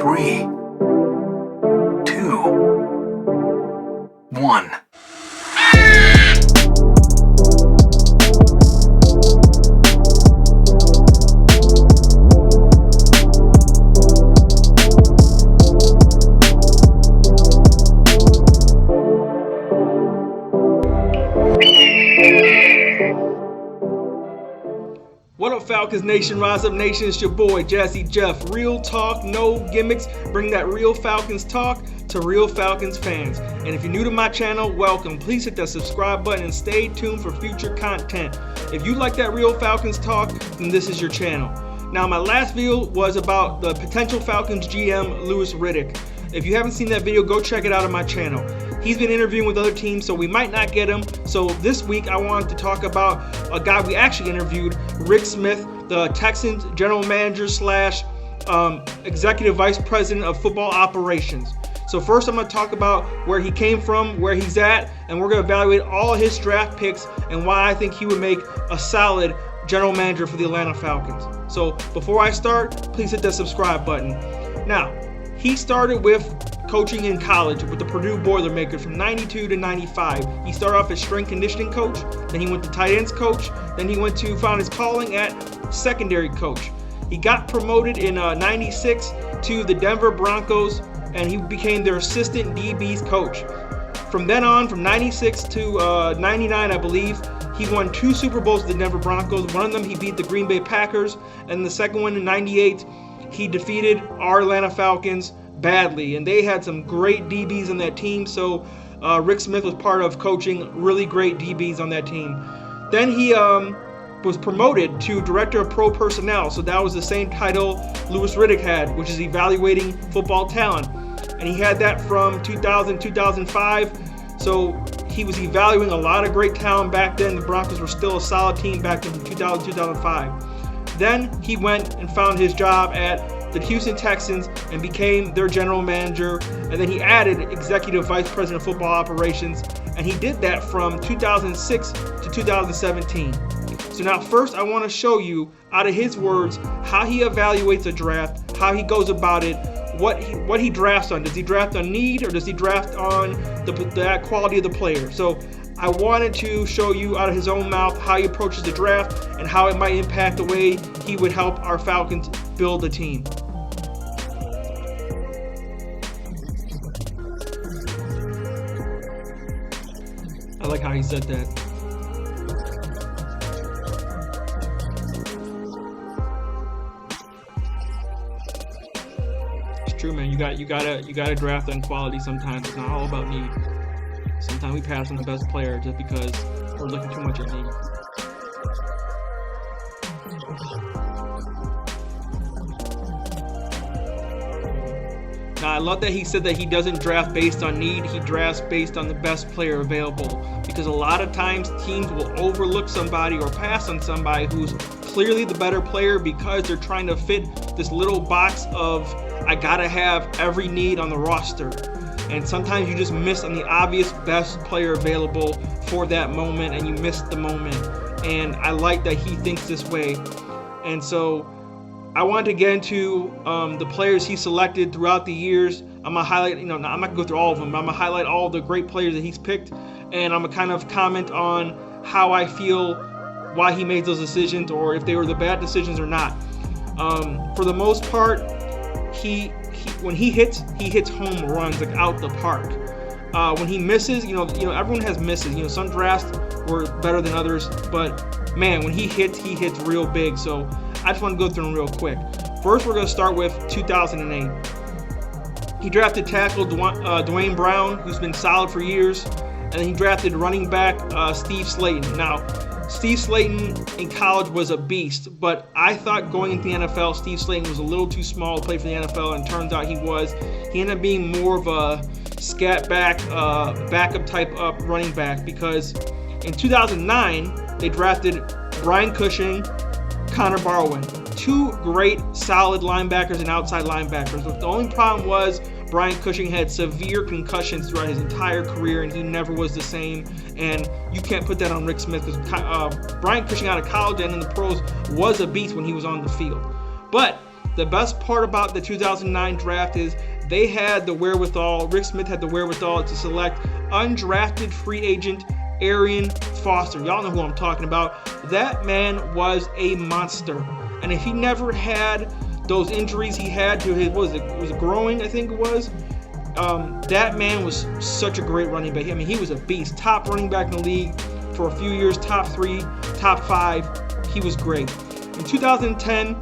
3, 2, 1. What up, Falcons Nation? Rise Up Nation, it's your boy, Jazzy Jeff. Real talk, no gimmicks. Bring that real Falcons talk to real Falcons fans. And if you're new to my channel, welcome. Please hit that subscribe button and stay tuned for future content. If you like that real Falcons talk, then this is your channel. Now, my last video was about the potential Falcons GM, Louis Riddick. If you haven't seen that video, go check it out on my channel. He's been interviewing with other teams, so we might not get him. So this week, I wanted to talk about a guy we actually interviewed, Rick Smith, the Texans general manager slash executive vice president of football operations. So first, I'm going to talk about where he came from, where he's at, and we're going to evaluate all his draft picks and why I think he would make a solid general manager for the Atlanta Falcons. So before I start, please hit that subscribe button. Now, he started with coaching in college with the Purdue Boilermakers from 92 to 95. He started off as strength conditioning coach, then he went to tight ends coach, then he went to found his calling at secondary coach. He got promoted in 96 to the Denver Broncos, and he became their assistant DBs coach. From then on, from 96 to 99, I believe, he won 2 Super Bowls with the Denver Broncos. One of them he beat the Green Bay Packers, and the second one in 98, he defeated our Atlanta Falcons badly, and they had some great DBs on that team. So Rick Smith was part of coaching really great DBs on that team. Then he was promoted to director of pro personnel, so that was the same title Louis Riddick had, which is evaluating football talent, and he had that from 2000 2005. So he was evaluating a lot of great talent back then. The Broncos were still a solid team back then from 2000 2005. Then he went and found his job at the Houston Texans and became their general manager, and then he added executive vice president of football operations, and he did that from 2006 to 2017. So now first I want to show you out of his words how he evaluates a draft, how he goes about it, what he drafts on. Does he draft on need, or does he draft on the quality of the player? So I wanted to show you out of his own mouth how he approaches the draft and how it might impact the way he would help our Falcons build a team. I like how he said that. It's true, man. You gotta draft on quality sometimes. It's not all about need. Sometimes we pass on the best player just because we're looking too much at need. Now, I love that he said that he doesn't draft based on need, he drafts based on the best player available. Because a lot of times teams will overlook somebody or pass on somebody who's clearly the better player because they're trying to fit this little box of, I gotta have every need on the roster. And sometimes you just miss on the obvious best player available for that moment, and you miss the moment. And I like that he thinks this way. And so I wanted to get into the players he selected throughout the years. I'm gonna highlight, I'm not gonna go through all of them, but I'm gonna highlight all the great players that he's picked, and I'm gonna kind of comment on how I feel, why he made those decisions, or if they were the bad decisions or not. For the most part, when he hits home runs, like out the park. When he misses, everyone has misses. Some drafts were better than others, but man, when he hits real big. So I just want to go through them real quick. First, we're going to start with 2008. He drafted tackle Dwayne Brown, who's been solid for years, and then he drafted running back Steve Slayton. Now, Steve Slayton in college was a beast, but I thought going into the NFL, Steve Slayton was a little too small to play for the NFL, and turns out he was. He ended up being more of a scat back, backup type up running back, because in 2009, they drafted Brian Cushing, Connor Barwin. 2 great, solid linebackers and outside linebackers. The only problem was Brian Cushing had severe concussions throughout his entire career, and he never was the same. And you can't put that on Rick Smith, because Brian Cushing out of college and in the pros was a beast when he was on the field. But the best part about the 2009 draft is they had the wherewithal, Rick Smith had the wherewithal to select undrafted free agent Arian Foster. Y'all know who I'm talking about. That man was a monster. And if he never had those injuries he had to his, what was it growing, I think it was, that man was such a great running back. I mean, he was a beast. Top running back in the league for a few years, top 3, top 5. He was great. In 2010,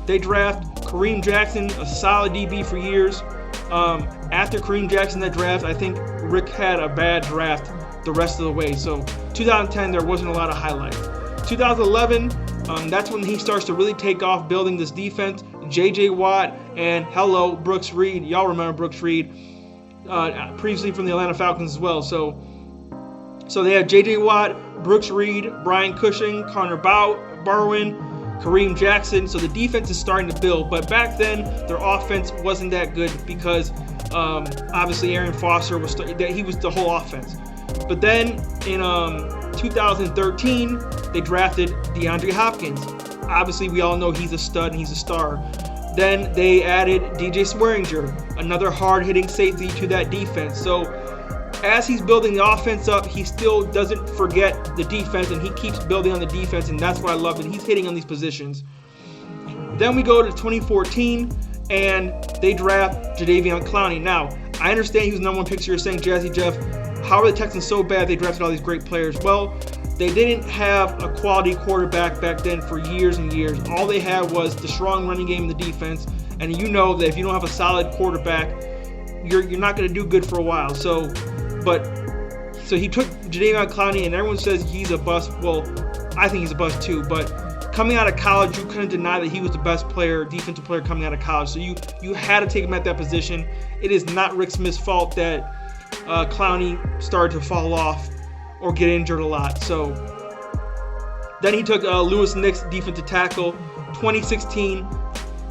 they draft Kareem Jackson, a solid DB for years. After Kareem Jackson that draft, I think Rick had a bad draft the rest of the way. So 2010, there wasn't a lot of highlights. 2011, that's when he starts to really take off building this defense. J.J. Watt and Brooks Reed. Y'all remember Brooks Reed, previously from the Atlanta Falcons as well. So they had J.J. Watt, Brooks Reed, Brian Cushing, Connor Barwin, Kareem Jackson. So the defense is starting to build. But back then, their offense wasn't that good because obviously Arian Foster was the whole offense. But then in 2013, they drafted DeAndre Hopkins. Obviously, we all know he's a stud and he's a star. Then they added DJ Swearinger, another hard-hitting safety to that defense. So as he's building the offense up, he still doesn't forget the defense, and he keeps building on the defense, and that's what I love, and he's hitting on these positions. Then we go to 2014, and they draft Jadeveon Clowney. Now, I understand he was the number 1 pick, so you're saying, Jazzy Jeff, how are the Texans so bad they drafted all these great players? Well, they didn't have a quality quarterback back then for years and years. All they had was the strong running game and the defense, and you know that if you don't have a solid quarterback, you're not going to do good for a while. So he took Jadeveon Clowney, and everyone says he's a bust. Well, I think he's a bust too, but coming out of college, you couldn't deny that he was the best defensive player coming out of college. So you had to take him at that position. It is not Rick Smith's fault that Clowney started to fall off or get injured a lot. So then he took Lewis Nix, defensive tackle. 2016,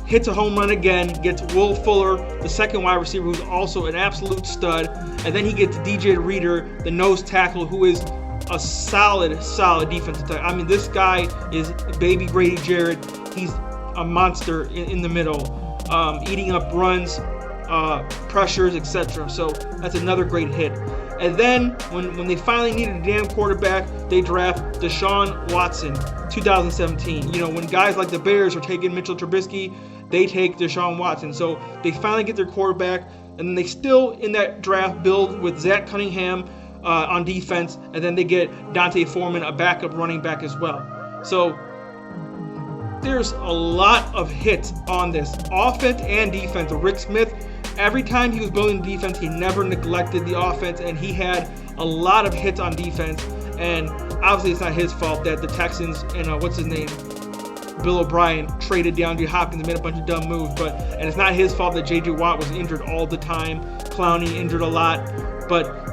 hits a home run again, gets Will Fuller, the second wide receiver, who's also an absolute stud. And then he gets DJ Reader, the nose tackle, who is a solid defensive tackle. I mean, this guy is baby Grady Jarrett. He's a monster in the middle, eating up runs, pressures, etc. So that's another great hit. And then when they finally needed a damn quarterback, they draft Deshaun Watson, 2017. You know, when guys like the Bears are taking Mitchell Trubisky, they take Deshaun Watson. So they finally get their quarterback, and then they still, in that draft, build with Zach Cunningham on defense, and then they get Dante Foreman, a backup running back as well. So there's a lot of hits on this offense and defense. Rick Smith, every time he was building defense, he never neglected the offense, and he had a lot of hits on defense. And obviously, it's not his fault that the Texans and Bill O'Brien traded DeAndre Hopkins and made a bunch of dumb moves. And it's not his fault that J.J. Watt was injured all the time. Clowney injured a lot. But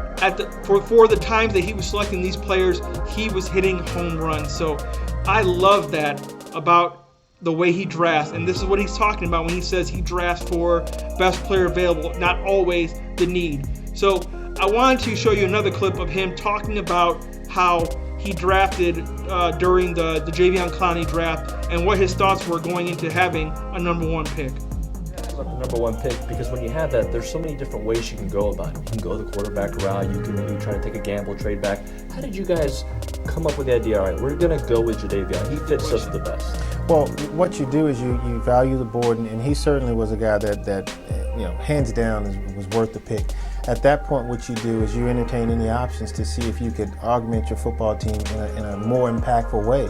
for the times that he was selecting these players, he was hitting home runs. So I love that about the way he drafts, and this is what he's talking about when he says he drafts for best player available, not always the need. So I wanted to show you another clip of him talking about how he drafted during the Jadeveon Clowney draft and what his thoughts were going into having a number 1 pick. The number 1 pick, because when you have that, there's so many different ways you can go about it. You can go the quarterback route, you can maybe try to take a gamble, trade back. How did you guys come up with the idea, all right, we're going to go with Jadeveon, he fits us the best? Well, what you do is you value the board, and he certainly was a guy that hands down was worth the pick. At that point, what you do is you entertain any options to see if you could augment your football team in a more impactful way.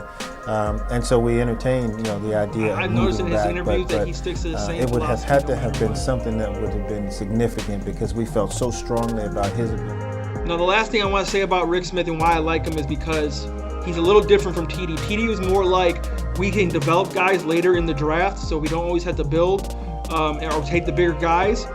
And so we entertained, the idea. I of noticed in his back, interviews that he sticks to the same. It would have had to have been something that would have been significant because we felt so strongly about his ability. Now, the last thing I want to say about Rick Smith and why I like him is because he's a little different from TD. TD was more like we can develop guys later in the draft, so we don't always have to build or take the bigger guys.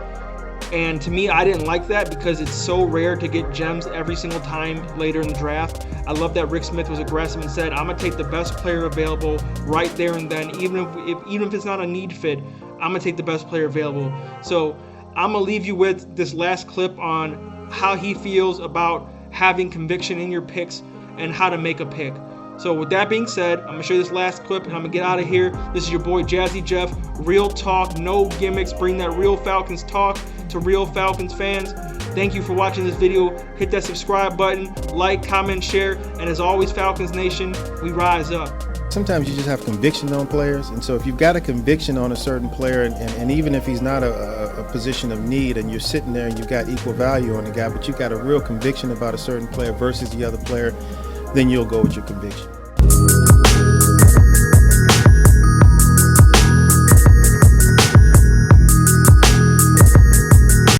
And to me, I didn't like that because it's so rare to get gems every single time later in the draft. I love that Rick Smith was aggressive and said, I'm going to take the best player available right there and then. Even if it's not a need fit, I'm going to take the best player available. So I'm going to leave you with this last clip on how he feels about having conviction in your picks and how to make a pick. So with that being said, I'm going to show you this last clip and I'm going to get out of here. This is your boy Jazzy Jeff. Real talk, no gimmicks. Bring that real Falcons talk to real Falcons fans. Thank you for watching this video. Hit that subscribe button, like, comment, share, and as always, Falcons Nation, we rise up. Sometimes you just have conviction on players, and so if you've got a conviction on a certain player, and even if he's not a position of need, and you're sitting there and you've got equal value on the guy, but you've got a real conviction about a certain player versus the other player, then you'll go with your conviction.